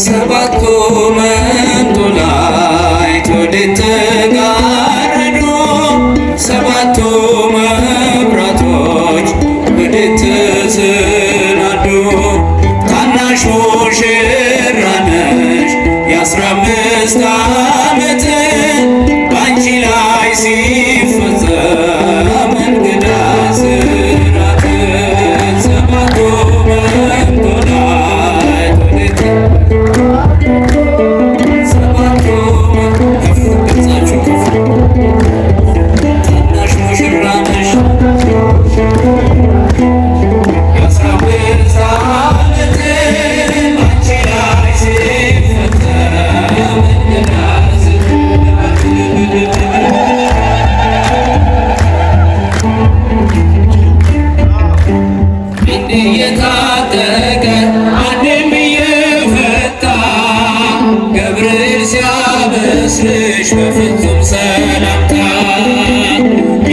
ሰባቱ መንጦላዕት ወዴት ተጋረዱ? ሰባቱ መብራቶች ወዴት ተሰናዱ? ታናሽ ሙሽራ ነሽ የ15 ዓመት ባንቺ ላይ ሲፈጸም እንግዳ ስራት። ሰባቱ መንጦላዕት ወዴት ታናሽ ሙሽራ ነሽ የ15 ዓመት ባንቺ ላይ ሲፈጸም እንግዳ ስራት። እንዲህ የታጠቀ አንድም እየፈታ ገብርኤል ሲያበስርሽ በፍጹም ሰላምታ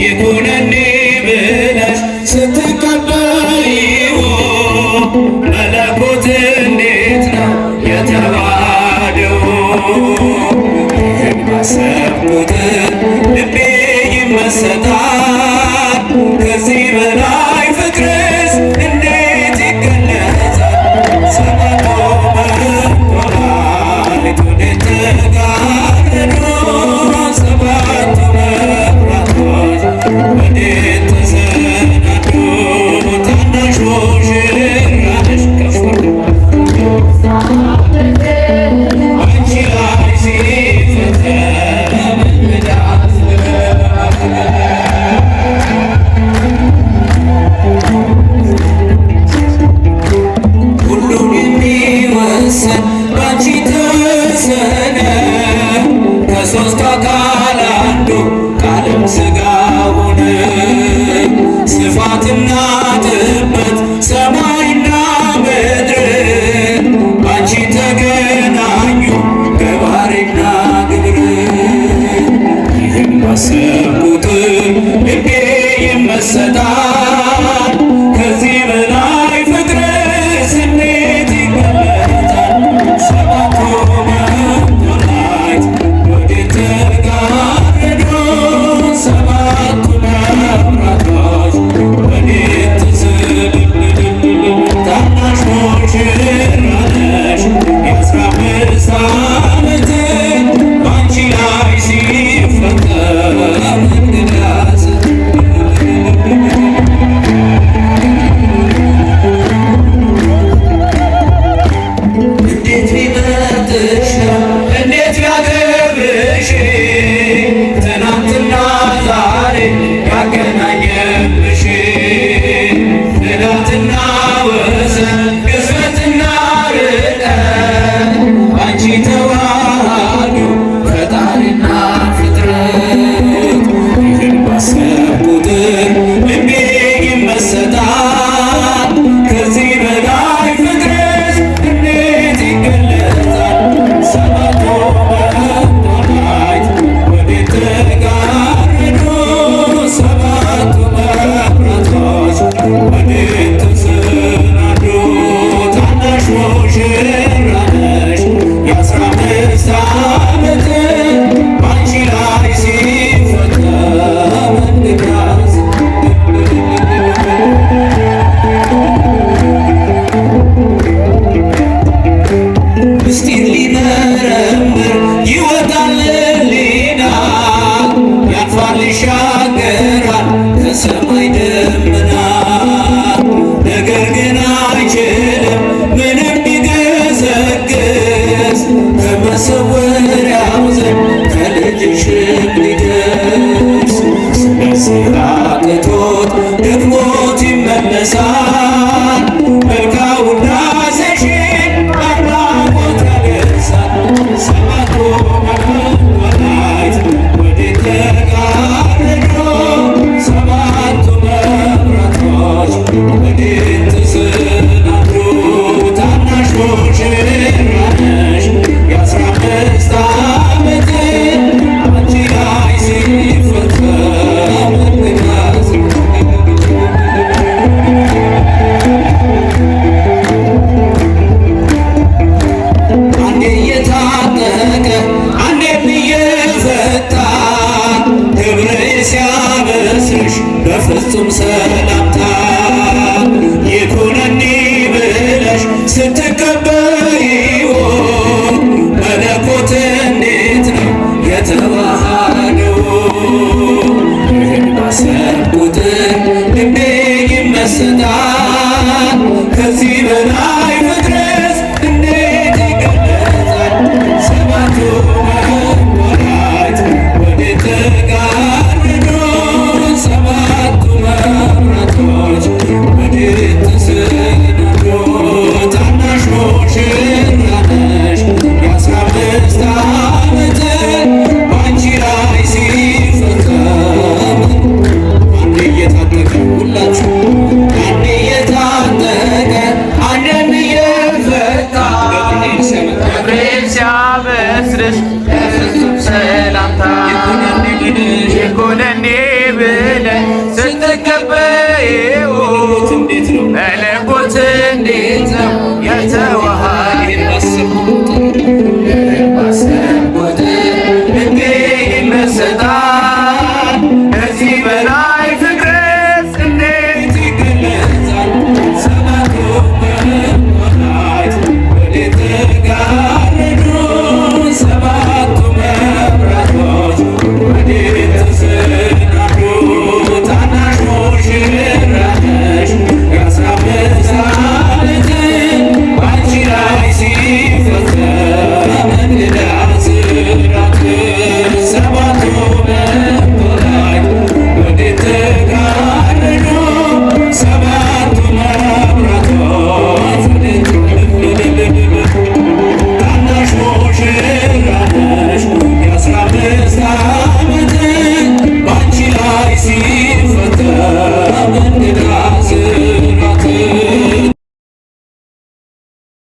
ይኩነኒ ብለሽ ስትቀበይው መለኮት እንዴት ነው የተዋሃደው? ይህን ባሰብኩት ልቤ ይመሰጣል። ከዚህ በላይ ፍቅርስ እንዴት ይገለጻል? ሰባቱ መንጦላዕት ወዴት ተጋረዱ? ሰባቱ መብራቶች ወዴት ተሰናዱ? ታናሽ ሙሽራ ነሽ ከፍ አንቺ ላይ ሲፈጸም እንግዳ ሁሉን የሚወስን ባንቺ ተወሰነ። ከሦስት አካል አንዱ ቃልም ሥጋ ሆነ። ስፋትና ጥበት ሰማይና ምድር ባንቺ ተገናኙ ገባሬና ግብር። ይህን ባሰብኩት ልቤ ይመሰጣል። ከዚህ በላይ ፍቅርስ እንዴት ይገለጣል? ሰባቱ መንጦላዕት ወዴት ተጋረዱ? ሰባቱ መብራቶች ወዴት ተሰናዱ? ታናሽ ሙሽራ ነሽ የ15 ዓመት ባንቺ ላይ ሲፈጸም እንግዳ እንዴት ቢመጥሽ ነው እንዴት ቢያከብርሽ ትናንትና ዛሬ ያገናኘብሽ ንዳትና ወሰን ግዝፈትና ርቀት አንቺ ተዋሃዱ ፈጣሪና ፍጥረት። ይህን ባሰብኩት ልቤ ይመሰጣል። ከዚህ በላይ ፍቅርስ እንዴት ይገለጻል? ሰባቱ መንጦላዕት ወዴት ተጋረዱ? ሰባቱ መብራቶች ወዴት ተሰናዱ? ታናሽ ሙሽራ ነሽ የ15 ዓመት ባንቺ ላይ ሲፈጸም እንግዳ ምስጢር ሊመረምር ይወጣል ሕሊና ያልፋል ይሻገራል ከሰማይ ደመና። ነገር ግን አይችልም ምንም ቢገሰግስ ከመሰወሪያው ዘንድ ከልጅሽም ሊደርስ። ስለዚህ አቅቶት ደክሞት ይመለሳል መልካው ውዳሴሽን አድናቆት ያደርሳል። ሰባቱ መንጦላዕት ወዴት ተጋረዱ? ሰባቱ መብራቶች ወዴት ተሰናዱ? ታናሽ ሙሽራ ነሽ የ15 ዓመት አንቺ ላይ ፍጹም ሰላም